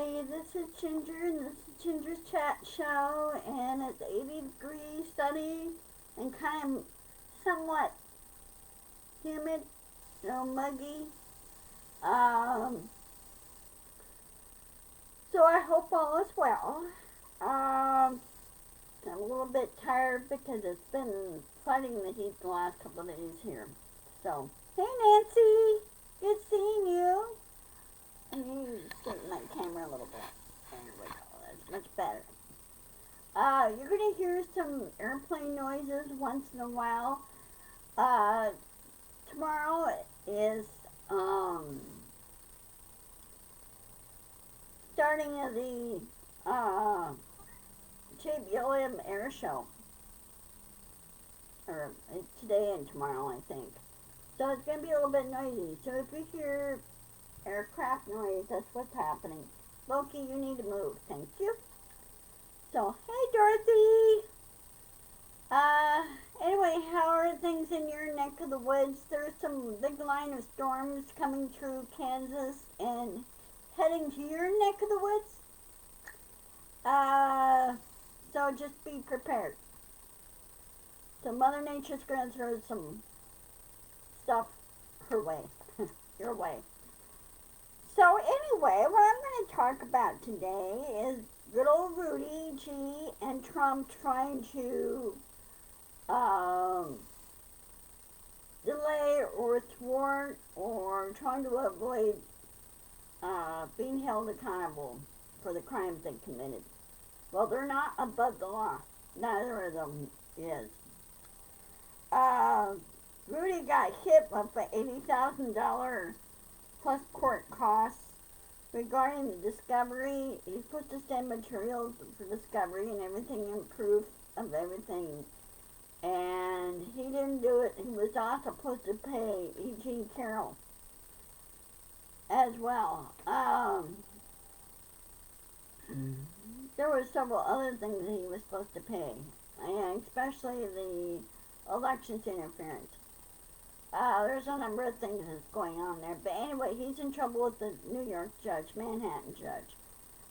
everybody. This is Ginger, and this is Ginger's Chat Show, and it's 80 degrees, sunny, and kind of somewhat humid, muggy. Um, so I hope all is well. I'm a little bit tired because it's been fighting the heat the last couple of days here. So, hey Nancy, good seeing you. I need to straighten my camera a little bit. There we go. That's much better. You're going to hear some airplane noises once in a while. Tomorrow is starting of the JBLM air show. Or today and tomorrow, I think. So it's going to be a little bit noisy. So if you hear aircraft noise, that's what's happening. Loki, you need to move. Thank you. So, hey Dorothy. Anyway, how are things in your neck of the woods? There's some big line of storms coming through Kansas and heading to your neck of the woods. So just be prepared. So Mother Nature's going to throw some stuff her way, your way. So anyway, what I'm going to talk about today is good old Rudi G and Trump trying to delay or thwart or trying to avoid being held accountable for the crimes they committed. Well, they're not above the law. Neither of them is. Rudi got hit with an $80,000 plus court costs regarding the discovery. He's supposed to send materials for discovery and everything and proof of everything. And he didn't do it. He was also supposed to pay E.G. Carroll as well. There were several other things that he was supposed to pay, and especially the elections interference. There's a number of things that's going on there. But anyway, he's in trouble with the New York judge, Manhattan judge.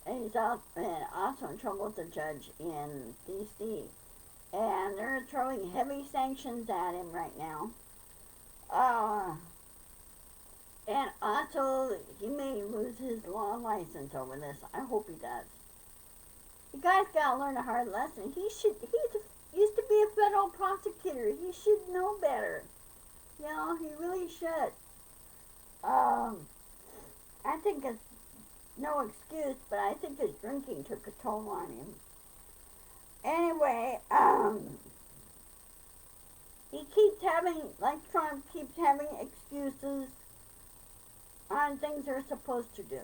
And he's also in trouble with the judge in D.C. And they're throwing heavy sanctions at him right now. And also, he may lose his law license over this. I hope he does. You guys gotta learn a hard lesson. He used to be a federal prosecutor. He should know better. You know, he really should. I think it's no excuse, but I think his drinking took a toll on him. Anyway, he keeps having, like Trump keeps having excuses on things they're supposed to do.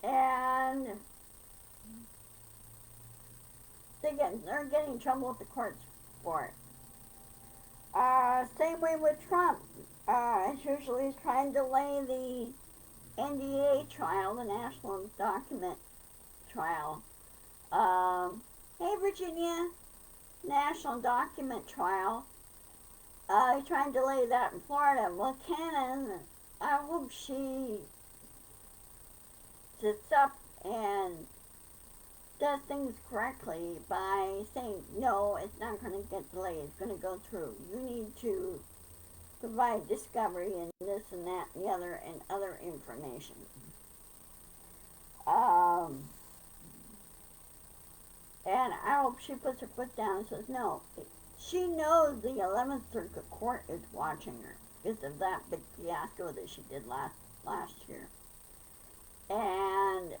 And they're getting in trouble with the courts for it. Same way with Trump. Usually he's trying to delay the NDA trial, the National Document trial. Hey Virginia, National Document trial. He's trying to delay that in Florida. Well, Cannon, I hope she sits up and does things correctly by saying, no, it's not going to get delayed, it's going to go through. You need to provide discovery and this and that and the other and other information. And I hope she puts her foot down and says, no. She knows the 11th Circuit Court is watching her because of that big fiasco that she did last year. And,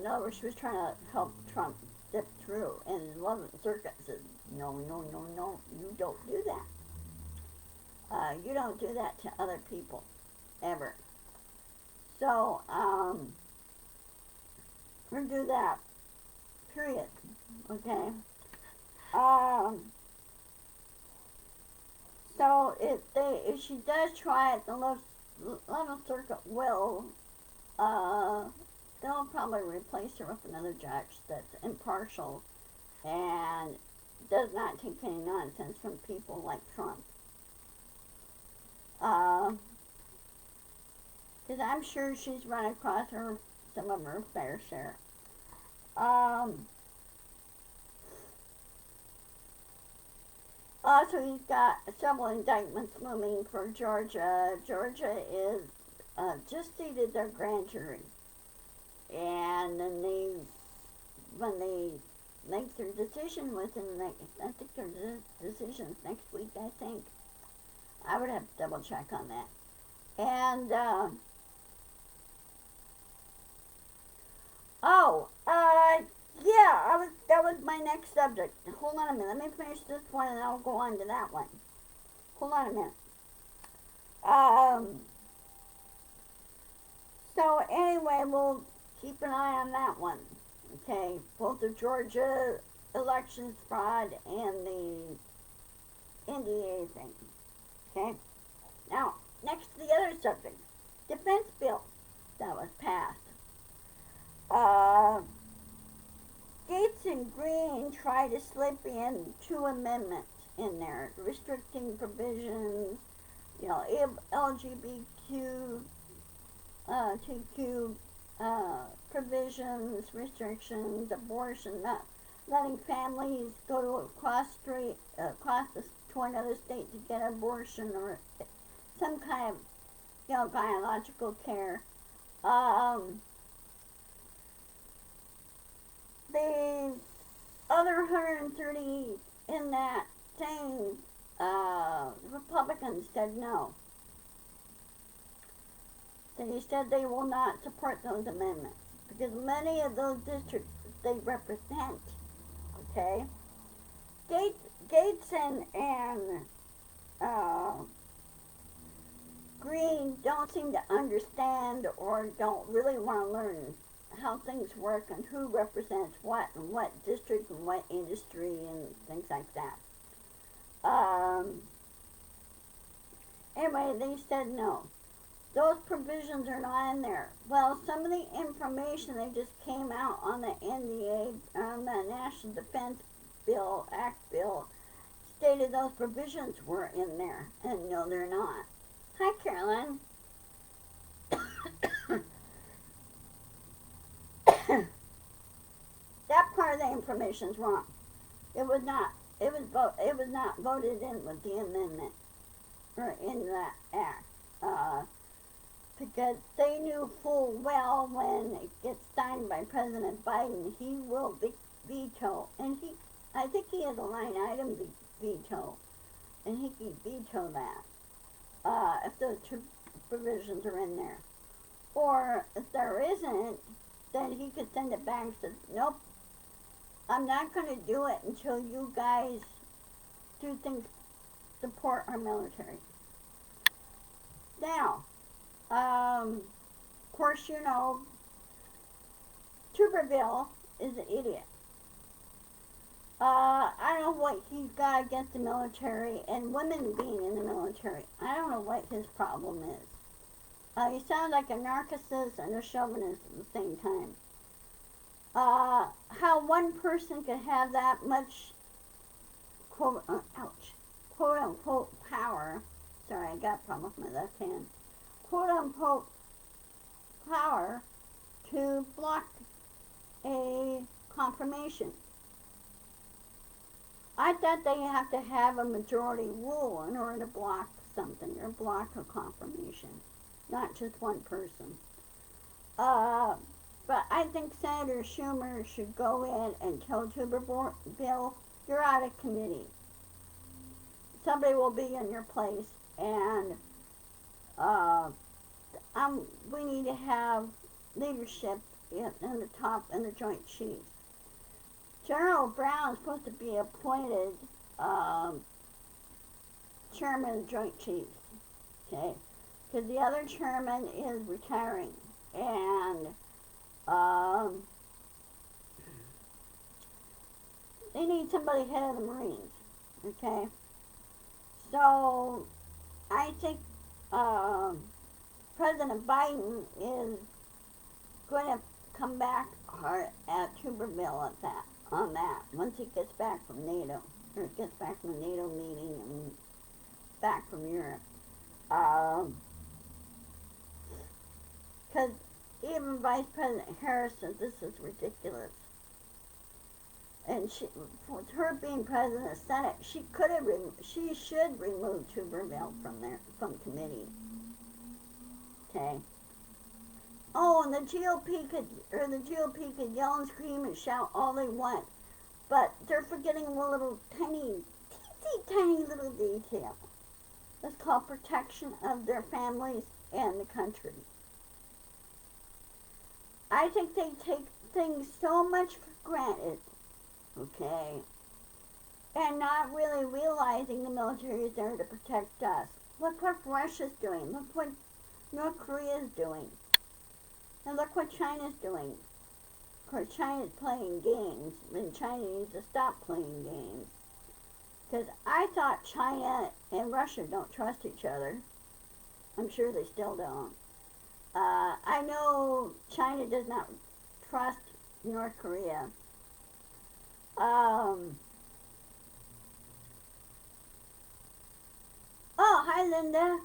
in other words, she was trying to help Trump step through. And the 11th Circuit said, no, you don't do that. You don't do that to other people, ever. So, we're going to do that, period. Okay? So, if she does try it, the 11th Circuit will they'll probably replace her with another judge that's impartial and does not take any nonsense from people like Trump. Because I'm sure she's run across her some of her fair share. Um, Also, he's got several indictments looming for Georgia. Georgia is just seated their grand jury, and then when they make their decision I think their decisions next week. I think I would have to double check on that. And oh, yeah, that was my next subject. Hold on a minute. Let me finish this one, and I'll go on to that one. Hold on a minute. Um, so anyway, we'll keep an eye on that one. Okay, both the Georgia elections fraud and the NDA thing. Okay. Now, next to the other subject, defense bill that was passed. Uh, Gates and Green try to slip in two amendments in there, restricting provisions, LGBTQ, TQ provisions, restrictions, abortion, not letting families go to to another state to get abortion or some kind of, gynecological care. The other 130 in that thing, Republicans said no. They said they will not support those amendments because many of those districts they represent, okay? Gates and Green don't seem to understand or don't really want to learn how things work and who represents what and what district and what industry and things like that. Anyway, they said no. Those provisions are not in there. Well, some of the information that just came out on the NDA, on the National Defense Act bill, stated those provisions were in there, and no, they're not. Hi, Carolyn. That part of the information is wrong. It was not. It was not voted in with the amendment or in that act. Because they knew full well when it gets signed by President Biden, he will veto, and I think he has a line item veto, and he can veto that if those two provisions are in there. Or if there isn't, then he could send it back and say, nope, I'm not going to do it until you guys do things to support our military. Now, of course, Tuberville is an idiot. I don't know what he's got against the military and women being in the military. I don't know what his problem is. He sounds like a narcissist and a chauvinist at the same time. How one person could have that much quote unquote power. Sorry, I got a problem with my left hand. Quote unquote power to block a confirmation. I thought they have to have a majority rule in order to block something or block a confirmation, not just one person. But I think Senator Schumer should go in and tell Tuberville, you're out of committee. Somebody will be in your place, and we need to have leadership in the top and the Joint Chiefs. General Brown is supposed to be appointed chairman of the Joint Chiefs, okay? Because the other chairman is retiring, and they need somebody head of the Marines, okay? So I think President Biden is going to come back at Tuberville on that once he gets back from NATO, or gets back from the NATO meeting and back from Europe. Because even Vice President Harris said this is ridiculous. And with her being president of the Senate, she should remove Tuberville from committee. Okay. Oh, and the GOP could yell and scream and shout all they want, but they're forgetting a little tiny little detail. It's called protection of their families and the country. I think they take things so much for granted, okay, and not really realizing the military is there to protect us. Look what Russia's doing. Look what North Korea's doing. And look what China's doing. Of course, China's playing games, and China needs to stop playing games. Because I thought China and Russia don't trust each other. I'm sure they still don't. I know China does not trust North Korea. Oh, hi Linda.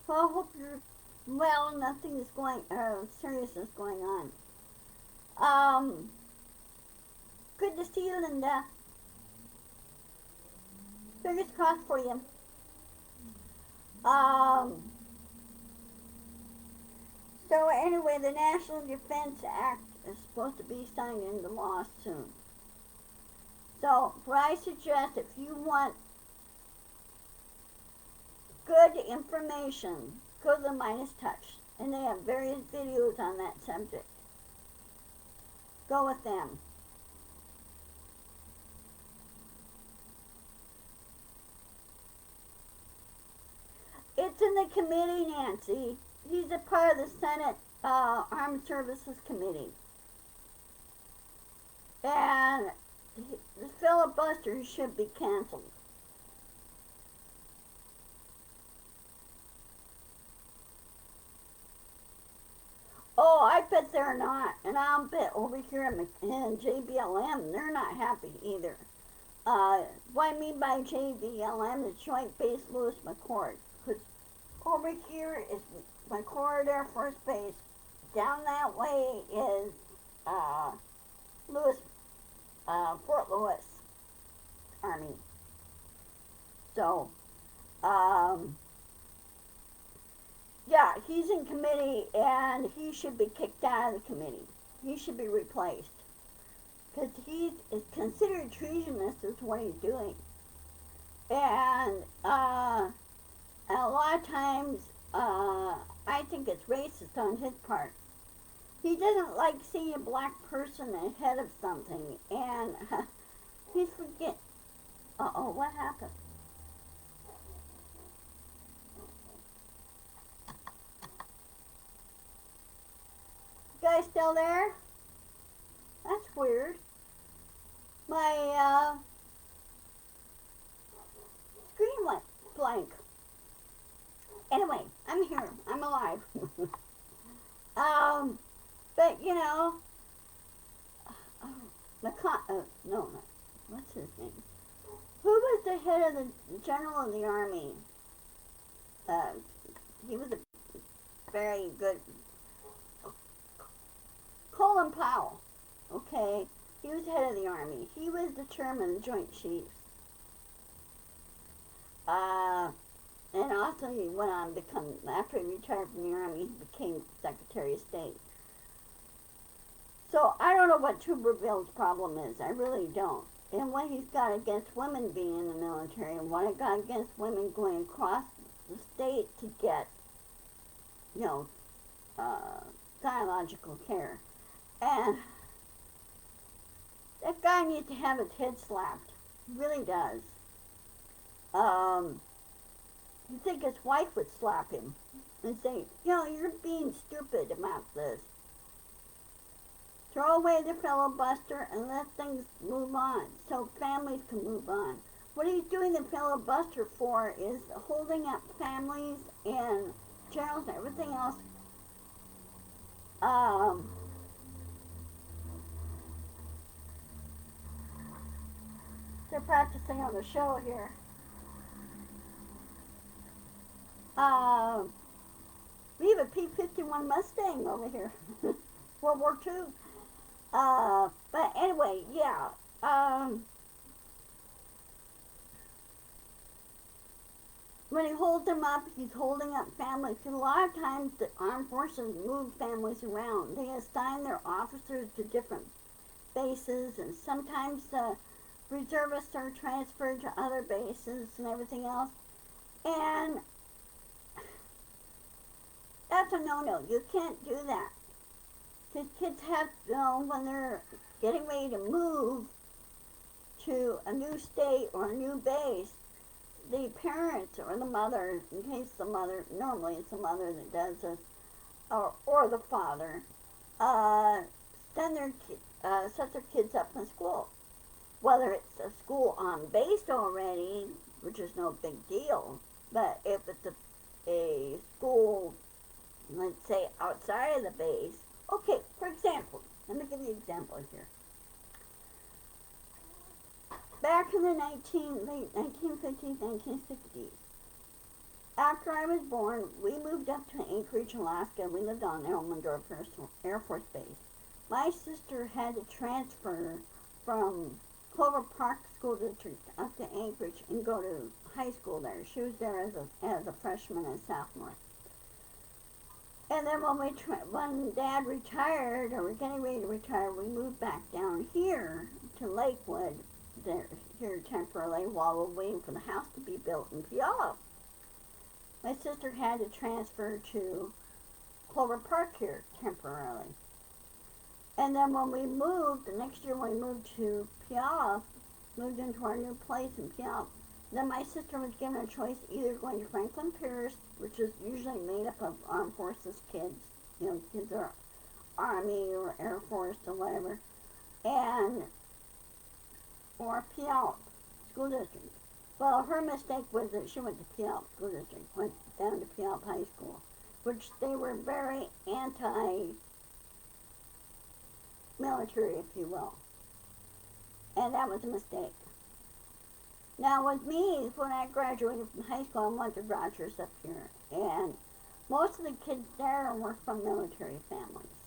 Well, I hope you're well. Nothing is seriousness going on. Good to see you, Linda. Fingers crossed for you. So anyway, the National Defense Act is supposed to be signed into law soon. So what I suggest, if you want good information, go to the Midas Touch, and they have various videos on that subject. Go with them. It's in the committee, Nancy. He's a part of the Senate Armed Services Committee. And the filibuster should be canceled. Oh, I bet they're not. And I'll bet over here in JBLM, they're not happy either. What I mean by JBLM is Joint Base Lewis McChord. Because over here is McChord Air Force Base. Down that way is Fort Lewis Army. So, yeah, he's in committee and he should be kicked out of the committee. He should be replaced. Because he is considered treasonous is what he's doing. And a lot of times, I think it's racist on his part. He doesn't like seeing a black person ahead of something, and he's forgetting. Uh-oh, what happened? You guys still there? That's weird. My screen went blank. Anyway, I'm here. I'm alive. But you know, what's his name? Who was the head of the general of the army? He was a very good. Colin Powell. Okay, he was head of the army. He was the chairman of the Joint Chiefs. And also he went on to become, after he retired from the army, he became Secretary of State. So I don't know what Tuberville's problem is. I really don't. And what he's got against women being in the military, and what he got against women going across the state to get, gynecological care. And that guy needs to have his head slapped. He really does. You'd think his wife would slap him and say, you're being stupid about this. Throw away the filibuster and let things move on so families can move on. What he's doing the filibuster for is holding up families and generals and everything else. They're practicing on the show here. We have a P-51 Mustang over here. World War II. But anyway, yeah. When he holds them up, he's holding up families. Because a lot of times the armed forces move families around. They assign their officers to different bases, and sometimes the reservists are transferred to other bases and everything else. And that's a no-no. You can't do that. Because kids have to know when they're getting ready to move to a new state or a new base, the parents or the mother, in case the mother, normally it's the mother that does this, or the father, send their set their kids up in school. Whether it's a school on base already, which is no big deal, but if it's a school, let's say outside of the base, okay, for example, let me give you an example here. Back in the late 1950s, 1960s, after I was born, we moved up to Anchorage, Alaska. We lived on Elmendorf Air Force Base. My sister had to transfer from Clover Park School District up to Anchorage and go to high school there. She was there as a freshman and sophomore. And then when Dad retired, or we're getting ready to retire, we moved back down here to Lakewood, here temporarily, while we're waiting for the house to be built in Puyallup. My sister had to transfer to Clover Park here temporarily. And then when we moved, the next year when we moved to Puyallup, moved into our new place in Puyallup, then my sister was given a choice, either going to Franklin Pierce, which is usually made up of armed forces kids, kids are Army or Air Force or whatever, or Puyallup School District. Well, her mistake was that she went to Puyallup School District, went down to Puyallup High School, which they were very anti-military, if you will. And that was a mistake. Now with me, when I graduated from high school, I went to Rogers up here, and most of the kids there were from military families.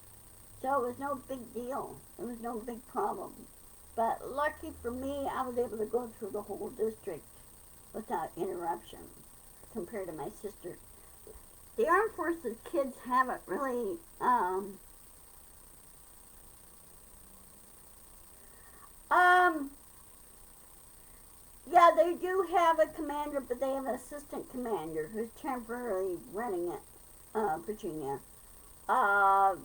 So it was no big deal. It was no big problem. But lucky for me, I was able to go through the whole district without interruption compared to my sister. The Armed Forces kids haven't really, yeah, they do have a commander, but they have an assistant commander who's temporarily running it, Virginia. The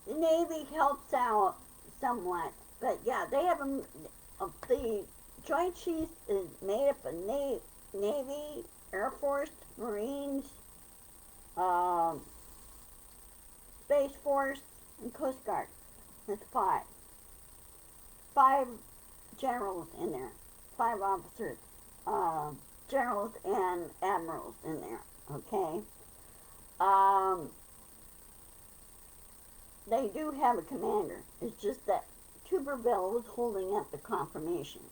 Navy helps out somewhat, but yeah, they have the Joint Chiefs is made up of Navy, Air Force, Marines, Space Force, and Coast Guard. That's five. Five generals in there. 5 officers, generals and admirals in there, okay? They do have a commander. It's just that Tuberville was holding up the confirmation.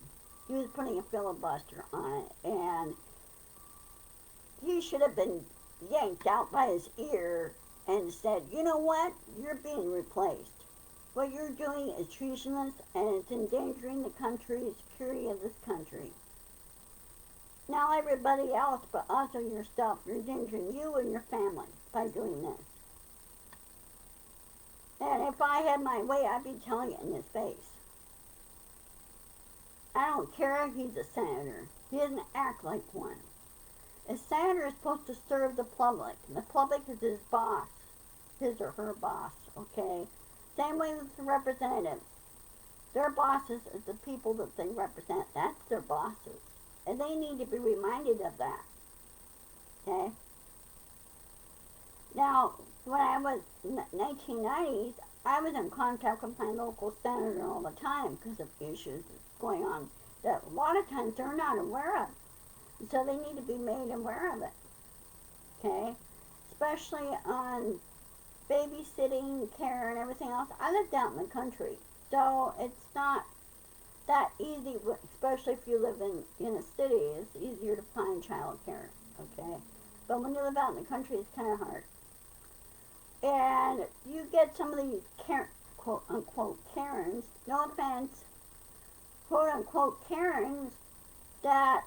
He was putting a filibuster on it, and he should have been yanked out by his ear and said, you know what, you're being replaced. What you're doing is treasonous, and it's endangering the country, the security of this country. Now everybody else, but also yourself, you're endangering you and your family by doing this. And if I had my way, I'd be telling it in his face. I don't care if he's a senator. He doesn't act like one. A senator is supposed to serve the public. And the public is his boss, his or her boss, okay? Same way with the representatives. Their bosses are the people that they represent. That's their bosses. And they need to be reminded of that. Okay? Now, when I was in the 1990s, I was in contact with my local senator all the time because of issues going on that a lot of times they're not aware of. And so they need to be made aware of it. Okay? Especially on babysitting, care, and everything else. I lived out in the country, so it's not that easy, especially if you live in a city. It's easier to find child care, okay? But when you live out in the country, it's kind of hard. And you get some of these quote unquote Karens, no offense, quote unquote Karens that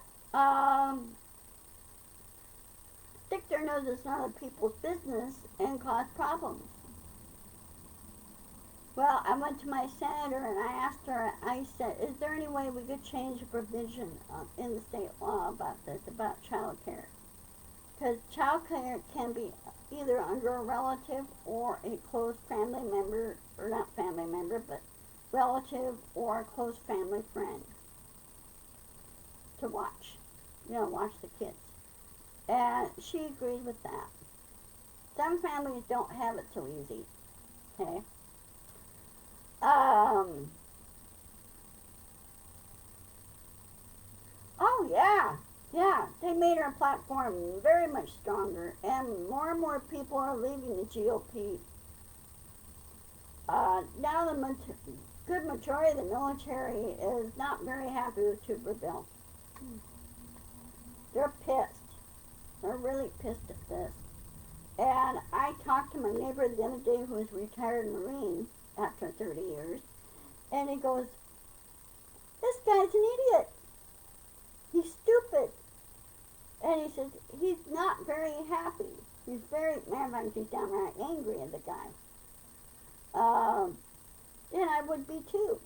stick their noses in other people's business and cause problems. Well, I went to my senator and I asked her, I said, is there any way we could change a provision in the state law about this, about child care? Because child care can be either under a relative or a close family member, or not family member, but relative or a close family friend to watch, watch the kids. And she agreed with that. Some families don't have it so easy, okay? Oh yeah, they made our platform very much stronger, and more people are leaving the GOP. Now the good majority of the military is not very happy with Tuberville. They're pissed. They're really pissed at this. And I talked to my neighbor the other day who was a retired Marine after 30 years, and he goes, this guy's an idiot. He's stupid. And he says, he's not very happy. He's very, matter of fact, he's downright angry at the guy. And I would be too.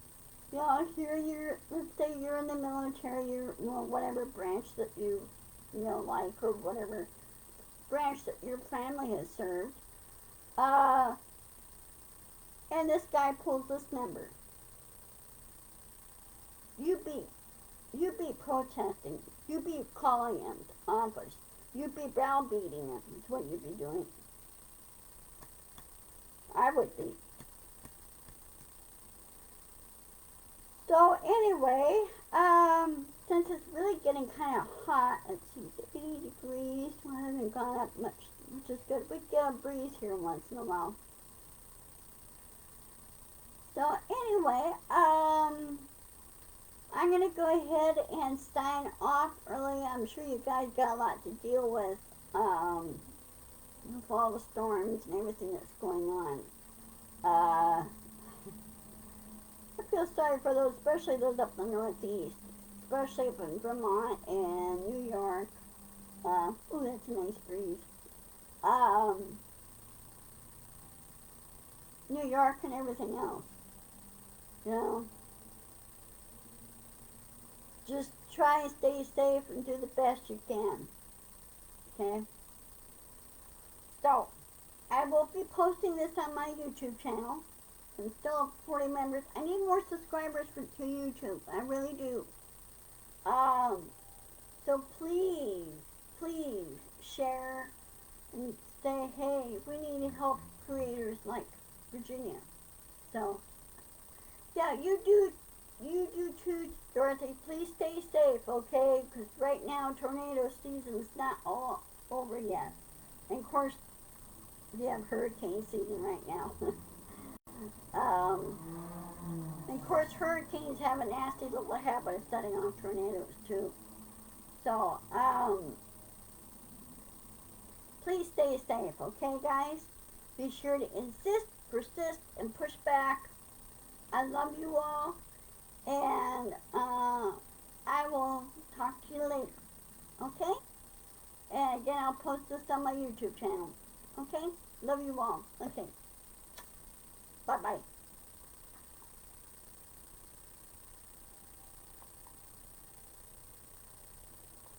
Here let's say you're in the military, you're, whatever branch that you like, or whatever branch that your family has served. And this guy pulls this number. You be protesting. You be calling him to office. You be browbeating him. That's what you'd be doing. I would be. So anyway, since it's really getting kind of hot, let's see, it's 80 degrees. Well, it hasn't gone up much, which is good. We get a breeze here once in a while. So anyway, I'm going to go ahead and sign off early. I'm sure you guys got a lot to deal with all the storms and everything that's going on. I feel sorry for those, especially those up in the Northeast, especially up in Vermont and New York. Oh, that's a nice breeze. New York and everything else. Just try and stay safe and do the best you can. Okay? So, I will be posting this on my YouTube channel. I'm still up 40 members. I need more subscribers to YouTube. I really do. So please share and say, hey, we need to help creators like Virginia. So, yeah, you do too, Dorothy. Please stay safe, okay? Because right now, tornado season's not all over yet. And of course, we have hurricane season right now. And of course, hurricanes have a nasty little habit of setting off tornadoes too. So, please stay safe, okay, guys? Be sure to insist, persist, and push back. I love you all, and I will talk to you later, okay? And again, I'll post this on my YouTube channel, okay? Love you all, okay? Bye-bye.